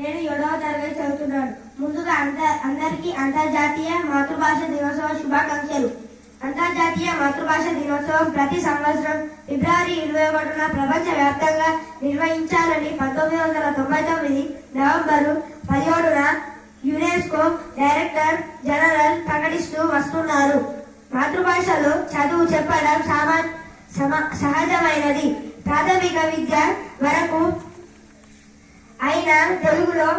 నేను 7వ తరగతి చదువుతున్నాను. ముందుగా అందరికీ అంతర్జాతీయ మాతృభాష దినోత్సవ శుభాకాంక్షలు. అంతర్జాతీయ మాతృభాష దినోత్సవం ప్రతి సంవత్సరం ఫిబ్రవరి 21న ప్రపంచవ్యాప్తంగా నిర్వహించాలని 1999 నవంబరు 17న యునెస్కో డైరెక్టర్ జనరల్ ప్రకటిస్తూ వస్తున్నారు. మాతృభాషలో చదువు చెప్పడం సహజమైనది. ప్రాథమిక విద్య వరకు అయినా తెలుగులో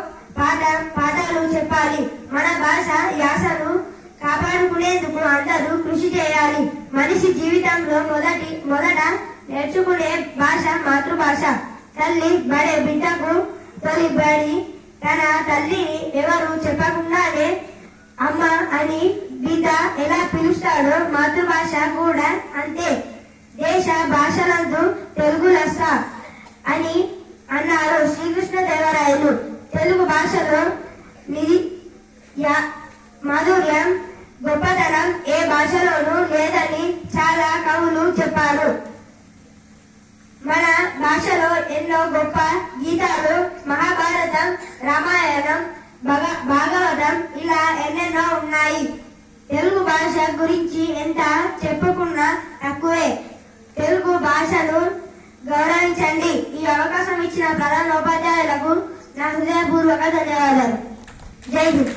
పాఠాలు చెప్పాలి. మన భాష యాసను కాపాడుకునేందుకు అందరూ కృషి చేయాలి. మనిషి జీవితంలో మొదట నేర్చుకునే భాష మాతృభాష. తల్లి బడే బిడ్డకు తొలి బడి. తన తల్లిని ఎవరు చెప్పకుండానే అమ్మ అని బిడ్డ ఎలా పిలుస్తాడో మాతృభాష కూడా అంతే. దేశ భాషలందు తెలుగు లెస్స అని అన్నారు శ్రీకృష్ణదేవరాయలు. తెలుగు భాషలో మాధుర్యం, గొప్పతనం ఏ భాషలోనూ లేదని చాలా కవులు చెప్పారు. మన భాషలో ఎన్నో గొప్ప గీతాలు, మహాభారతం, రామాయణం, భాగవతం ఇలా ఎన్నెన్నో ఉన్నాయి. తెలుగు భాష గురించి ఎంత చెప్పుకున్నా తక్కువే. తెలుగు భాషను గౌరవించండి. ఈ అవకాశం ఇచ్చిన ప్రధానోపాధ్యాయులకు నా హృదయపూర్వక ధన్యవాదాలు. జై హింద్.